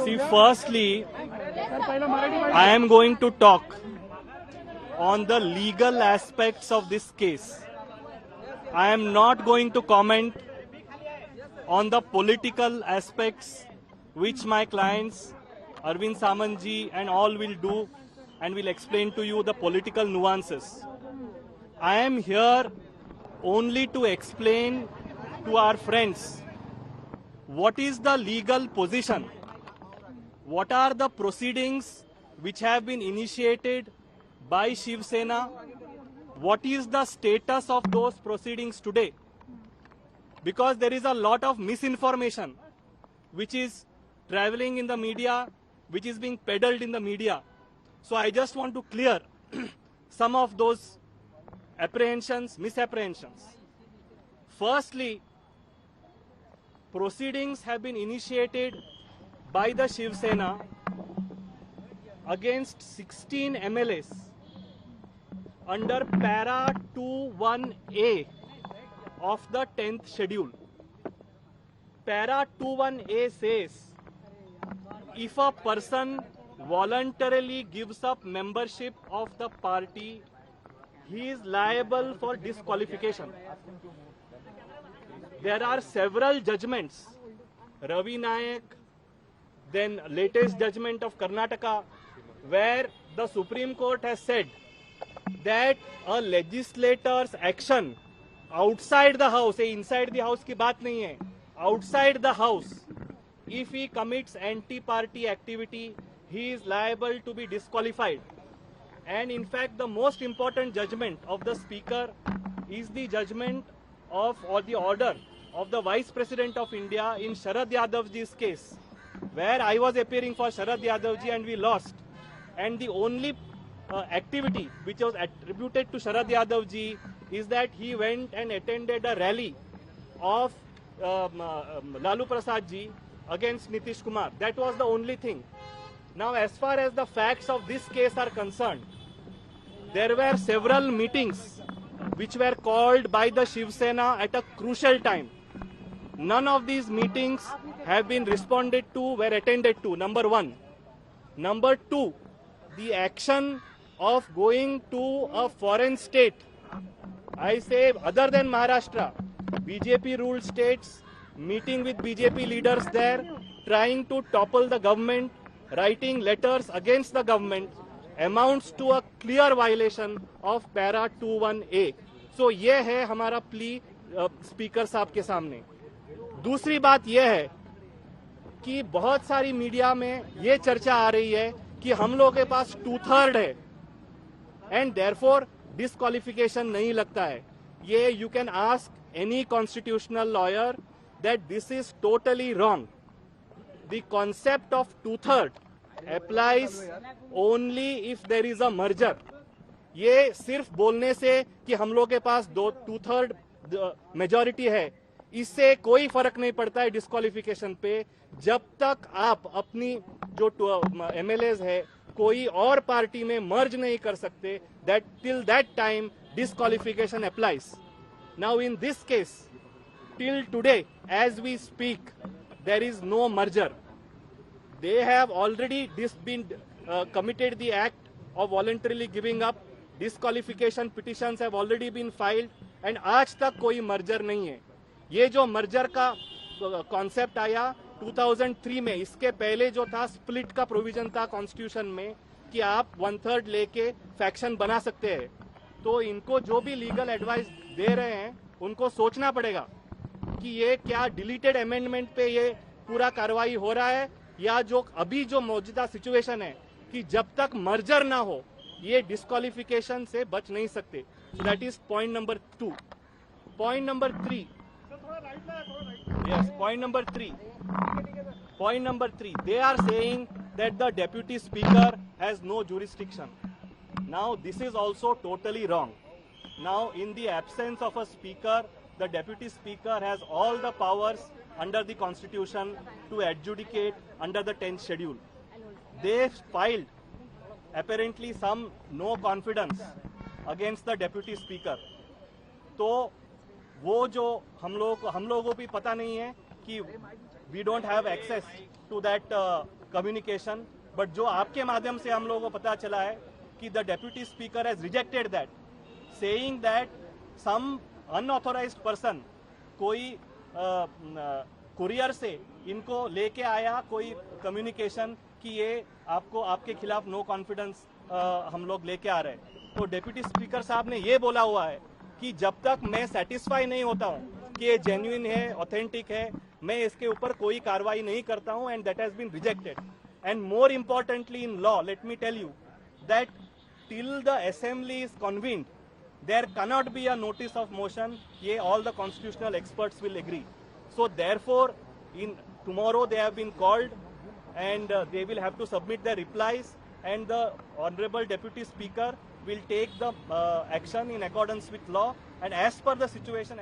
See, firstly, I am going to talk on the legal aspects of this case. I am not going to comment on the political aspects which my clients, Arvind Samantji and all will do and will explain to you the political nuances. I am here only to explain to our friends what is the legal position, what are the proceedings which have been initiated by Shiv Sena, what is the status of those proceedings today. Because there is a lot of misinformation which is traveling in the media, which is being peddled in the media. So I just want to clear some of those apprehensions, misapprehensions. Firstly, proceedings have been initiated by the Shiv Sena against 16 MLAs under para 21A of the 10th schedule. Para 21A says, if a person voluntarily gives up membership of the party, he is liable for disqualification. There are several judgments, Ravi Nayak, then latest judgment of Karnataka, where the Supreme Court has said that a legislator's action outside the house, inside the house की बात नहीं है, outside the house, if he commits anti-party activity, he is liable to be disqualified. And in fact, the most important judgment of the Speaker is the judgment of, or the order of the Vice President of India in Sharad Yadavji's case, where I was appearing for Sharad Yadavji and we lost. And the only activity which was attributed to Sharad Yadavji is that he went and attended a rally of Lalu Prasad ji against Nitish Kumar. That was the only thing. Now, as far as the facts of this case are concerned, there were several meetings which were called by the Shiv Sena at a crucial time. None of these meetings have been responded to, were attended to, number one. Number two, the action of going to a foreign state, I say other than Maharashtra, BJP ruled states, meeting with BJP leaders there, trying to topple the government, writing letters against the government, amounts to a clear violation of para 21A. So ये है हमारा plea speaker साहब के सामने. दूसरी बात यह है कि बहुत सारी मीडिया में ये चर्चा आ रही है कि हम लोगों के पास 2/3 है एंड देयरफॉर डिस्क्वालिफिकेशन नहीं लगता है. ये you can ask any constitutional lawyer that this is totally wrong. The concept of 2/3 applies only if there is a merger. ये सिर्फ बोलने से कि हम लोग के पास 2/3 मेजॉरिटी है, इससे कोई फर्क नहीं पड़ता है डिस्क्वालिफिकेशन पे. जब तक आप अपनी जो MLAs है कोई और पार्टी में मर्ज नहीं कर सकते, that till that time disqualification applies. Now in this case, till today as we speak, there is no merger. They have already committed the act of voluntarily giving up. Disqualification petitions have already been filed and आज तक कोई merger नहीं है. ये जो merger का concept आया 2003 में, इसके पहले जो था स्प्लिट का प्रोविजन था कॉन्स्टिट्यूशन में कि आप 1/3 लेके फैक्शन बना सकते हैं. तो इनको जो भी लीगल एडवाइस दे रहे हैं उनको सोचना पड़ेगा कि ये क्या डिलीटेड अमेंडमेंट पे ये पूरा कार्रवाई हो रहा है या जो अभी जो मौजूदा सिचुएशन है कि जब तक मर्जर ना हो ये डिस्क्वालिफिकेशन से बच नहीं सकते. So that is point number 2. Point number 3, yes, point number 3, they are saying that the deputy speaker has no jurisdiction. Now this is also totally wrong. Now in the absence of a speaker, the deputy speaker has all the powers under the constitution to adjudicate under the 10th schedule. They filed apparently some no confidence against the deputy speaker. तो वो जो हम लोगों को भी पता नहीं है कि we don't have access to that communication. But जो आपके माध्यम से हम लोगों को पता चला है कि the deputy speaker has rejected that, saying that some unauthorized person कोई कुरियर से इनको लेके आया कोई कम्युनिकेशन कि ये आपको आपके खिलाफ नो कॉन्फिडेंस हम लोग लेके आ रहे हैं। तो डेप्यूटी स्पीकर साहब ने ये बोला हुआ है कि जब तक मैं सेटिस्फाई नहीं होता हूँ कि ये जेन्युइन है, ऑथेंटिक है, मैं इसके ऊपर कोई कार्रवाई नहीं करता हूँ, and that has been rejected. And more importantly in law, let me tell you that till the assembly is convened, there cannot be a notice of motion. Ye all the constitutional experts will agree. So therefore, in tomorrow they have been called, and they will have to submit their replies, and the honorable deputy speaker will take the action in accordance with law and as per the situation.